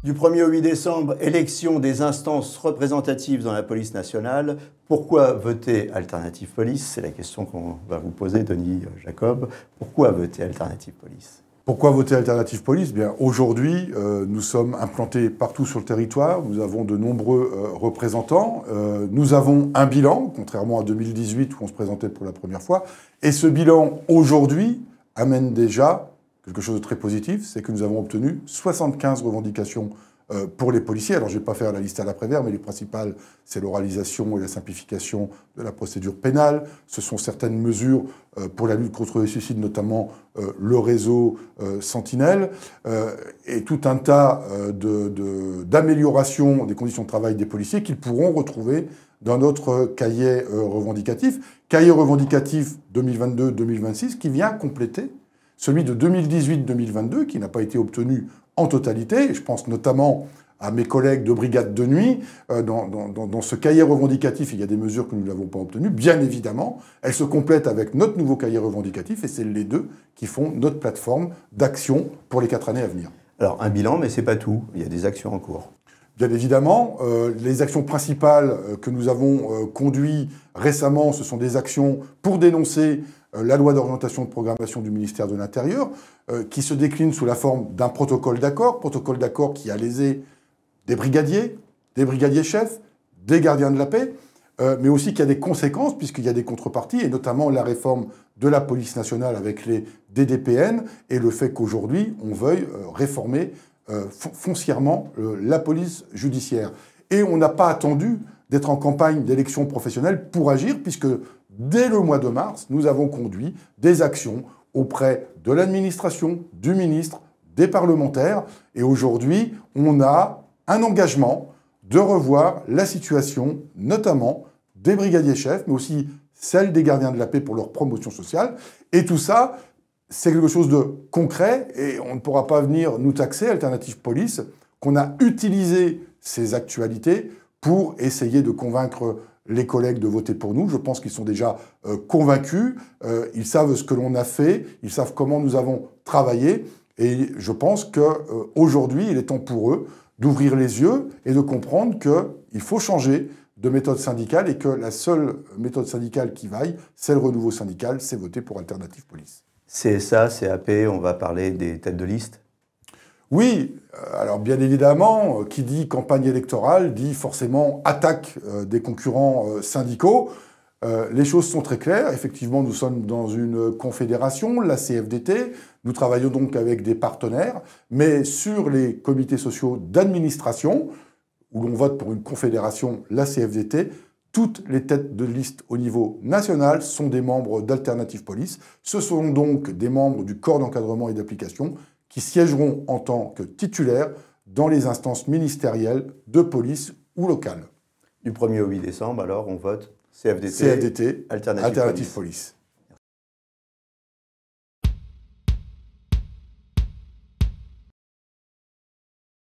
Du 1er au 8 décembre, élection des instances représentatives dans la police nationale. Pourquoi voter Alternative Police? C'est la question qu'on va vous poser, Denis Jacob. Pourquoi voter Alternative Police? Pourquoi voter Alternative Police? Bien, aujourd'hui, nous sommes implantés partout sur le territoire. Nous avons de nombreux représentants. Nous avons un bilan, contrairement à 2018 où on se présentait pour la première fois. Et ce bilan, aujourd'hui, amène déjà quelque chose de très positif, c'est que nous avons obtenu 75 revendications pour les policiers. Alors, je ne vais pas faire la liste à l'après-vert, mais les principales, c'est l'oralisation et la simplification de la procédure pénale. Ce sont certaines mesures pour la lutte contre les suicides, notamment le réseau Sentinelle, et tout un tas d'améliorations des conditions de travail des policiers qu'ils pourront retrouver dans notre cahier revendicatif. Cahier revendicatif 2022-2026 qui vient compléter celui de 2018-2022, qui n'a pas été obtenu en totalité. Je pense notamment à mes collègues de brigade de nuit. Dans ce cahier revendicatif, il y a des mesures que nous n'avons pas obtenues, bien évidemment. Elles se complètent avec notre nouveau cahier revendicatif, et c'est les deux qui font notre plateforme d'action pour les 4 années à venir. Alors, un bilan, mais ce n'est pas tout. Il y a des actions en cours. Bien évidemment, les actions principales que nous avons conduites récemment, ce sont des actions pour dénoncer la loi d'orientation de programmation du ministère de l'Intérieur, qui se décline sous la forme d'un protocole d'accord qui a lésé des brigadiers chefs, des gardiens de la paix, mais aussi qui a des conséquences, puisqu'il y a des contreparties, et notamment la réforme de la police nationale avec les DDPN, et le fait qu'aujourd'hui, on veuille réformer foncièrement la police judiciaire. Et on n'a pas attendu d'être en campagne d'élection professionnelle pour agir, puisque dès le mois de mars, nous avons conduit des actions auprès de l'administration, du ministre, des parlementaires. Et aujourd'hui, on a un engagement de revoir la situation, notamment des brigadiers chefs, mais aussi celle des gardiens de la paix pour leur promotion sociale. Et tout ça, c'est quelque chose de concret, et on ne pourra pas venir nous taxer, Alternative Police, qu'on a utilisé ces actualités pour essayer de convaincre les collègues de voter pour nous. Je pense qu'ils sont déjà convaincus, ils savent ce que l'on a fait, ils savent comment nous avons travaillé, et je pense qu'aujourd'hui, il est temps pour eux d'ouvrir les yeux et de comprendre qu'il faut changer de méthode syndicale, et que la seule méthode syndicale qui vaille, c'est le renouveau syndical, c'est voter pour Alternative Police. CSA, CAP, on va parler des têtes de liste? Oui, alors bien évidemment, qui dit campagne électorale dit forcément attaque des concurrents syndicaux. Les choses sont très claires. Effectivement, nous sommes dans une confédération, la CFDT. Nous travaillons donc avec des partenaires, mais sur les comités sociaux d'administration, où l'on vote pour une confédération, la CFDT, toutes les têtes de liste au niveau national sont des membres d'Alternative Police. Ce sont donc des membres du corps d'encadrement et d'application qui siégeront en tant que titulaires dans les instances ministérielles de police ou locales. Du 1er au 8 décembre, alors, on vote CFDT, CFDT, Alternative Police.